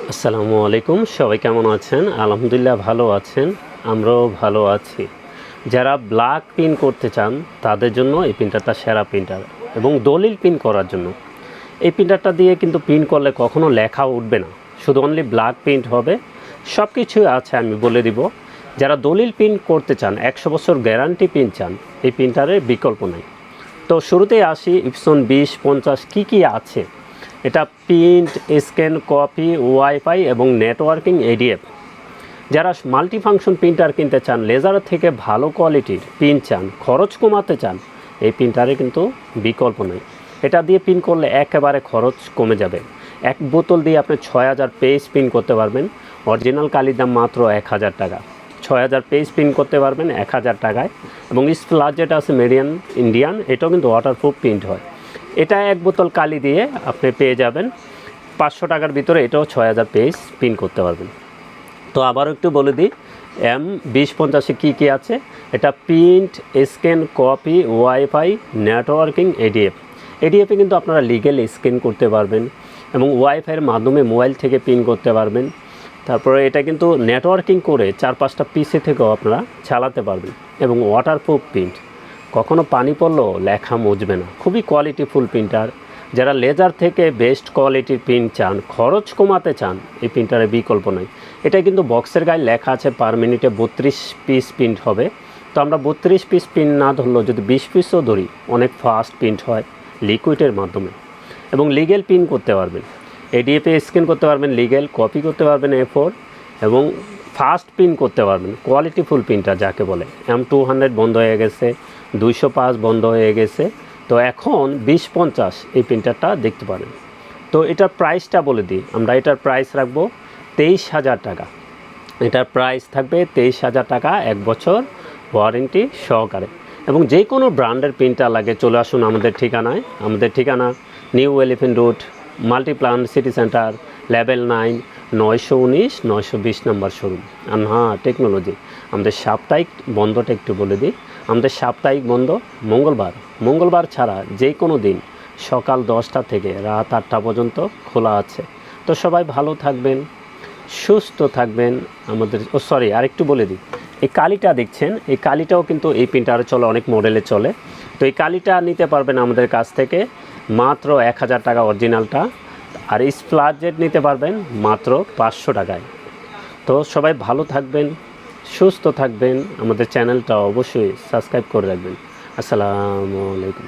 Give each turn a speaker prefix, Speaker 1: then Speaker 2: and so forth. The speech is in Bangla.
Speaker 1: আসসালামু আলাইকুম। সবাই কেমন আছেন? আলহামদুলিল্লাহ ভালো আছেন, আমরাও ভালো আছি। যারা ব্ল্যাক প্রিন্ট করতে চান তাদের জন্য এই প্রিন্টারটা সেরা প্রিন্টার এবং দলিল প্রিন্ট করার জন্য। এই প্রিন্টারটা দিয়ে কিন্তু প্রিন্ট করলে কখনো লেখা উঠবে না, শুধু অনলি ব্ল্যাক প্রিন্ট হবে। সব কিছুই আছে, আমি বলে দিব। যারা দলিল প্রিন্ট করতে চান, 100 বছর গ্যারান্টি প্রিন্ট চান, এই প্রিন্টারের বিকল্প নাই। তো শুরুতেই আসি ইপসন 2050 কী আছে। এটা প্রিন্ট, স্ক্যান, কপি, ওয়াইফাই এবং নেটওয়ার্কিং এডিএফ। যারা মাল্টিফাংশন প্রিন্টার কিনতে চান, লেজারের থেকে ভালো কোয়ালিটির প্রিন্ট চান, খরচ কমাতে চান, এই প্রিন্টারে কিন্তু বিকল্প নেই। এটা দিয়ে প্রিন্ট করলে একেবারে খরচ কমে যাবে। এক বোতল দিয়ে আপনি 6000 পেজ প্রিন্ট করতে পারবেন। অরিজিনাল কালির দাম মাত্র 1000 টাকা। 6000 পেজ প্রিন্ট করতে পারবেন 1000 টাকায়। এবং স্প্লাস যেটা আছে মেডিয়ান ইন্ডিয়ান, এটাও কিন্তু ওয়াটারপ্রুফ প্রিন্ট হয়। এটা এক বোতল কালি দিয়ে আপনি পেয়ে যাবেন 500 টাকার ভিতরে। এটাও 6000 পেজ প্রিন্ট করতে পারবেন। তো আবারও একটু বলে দিই, M2050 কী আছে। এটা print, scan, copy, wifi, networking, এডিএফে কিন্তু আপনারা লিগেল স্ক্যান করতে পারবেন এবং ওয়াইফাইয়ের মাধ্যমে মোবাইল থেকে প্রিন্ট করতে পারবেন। তারপরে এটা কিন্তু নেটওয়ার্কিং করে 4-5টা পিসি থেকেও আপনারা চালাতে পারবেন। এবং ওয়াটারপ্রুফ প্রিন্ট, কখনো পানি পড়লেও লেখা মুছবে না। খুবই কোয়ালিটিফুল প্রিন্টার। যারা লেজার থেকে বেস্ট কোয়ালিটির প্রিন্ট চান, খরচ কমাতে চান, এই প্রিন্টারের বিকল্প নেই। এটা কিন্তু বক্সের গায়ে লেখা আছে পার মিনিটে 32 পিস প্রিন্ট হবে। তো আমরা 32 পিস প্রিন্ট না ধরলেও যদি 20 পিসও ধরি, অনেক ফাস্ট প্রিন্ট হয় লিকুইডের মাধ্যমে। এবং লিগেল প্রিন্ট করতে পারবেন, এডিএফে স্ক্যান করতে পারবেন, লিগেল কপি করতে পারবেন A4, এবং ফাস্ট প্রিন্ট করতে পারবেন। কোয়ালিটিফুল প্রিন্টার যাকে বলে। M200 বন্ধ হয়ে গেছে, 205 বন্ধ হয়ে গেছে। তো এখন 2050 এই প্রিন্টারটা দেখতে পারেন। তো এটার প্রাইসটা বলে দিই, আমরা এটার প্রাইস রাখবো 23,000 টাকা। এটার প্রাইস থাকবে 23,000 টাকা, 1 বছর ওয়ারেন্টি সহকারে। এবং যে কোনো ব্র্যান্ডের প্রিন্টার লাগে চলে আসুন আমাদের ঠিকানায়। আমাদের ঠিকানা new elephant road, Multiplan city centre, level 9, 919-920 নম্বর শোরুম, আনহা টেকনোলজি। আমাদের সাপ্তাহিক বন্ধটা একটু বলে দিই। আমাদের সাপ্তাহিক বন্ধ মঙ্গলবার ছাড়া যে কোনো দিন সকাল 10টা থেকে রাত 8টা পর্যন্ত খোলা আছে। তো সবাই ভালো থাকবেন, সুস্থ থাকবেন। আমাদের আরেকটু বলে দিই, এই কালিটা দেখছেন, এই কালিটাও কিন্তু এই প্রিন্টারে চলে, অনেক মডেলে চলে। তো এই কালিটা নিতে পারবেন আমাদের কাছ থেকে মাত্র 1000 টাকা অরিজিনালটা। আর স্প্লাস জেট নিতে পারবেন মাত্র 500 টাকায়। তো সবাই ভালো থাকবেন, সুস্থ থাকবেন। আমাদের চ্যানেলটা অবশ্যই সাবস্ক্রাইব করে রাখবেন। আসসালামু আলাইকুম।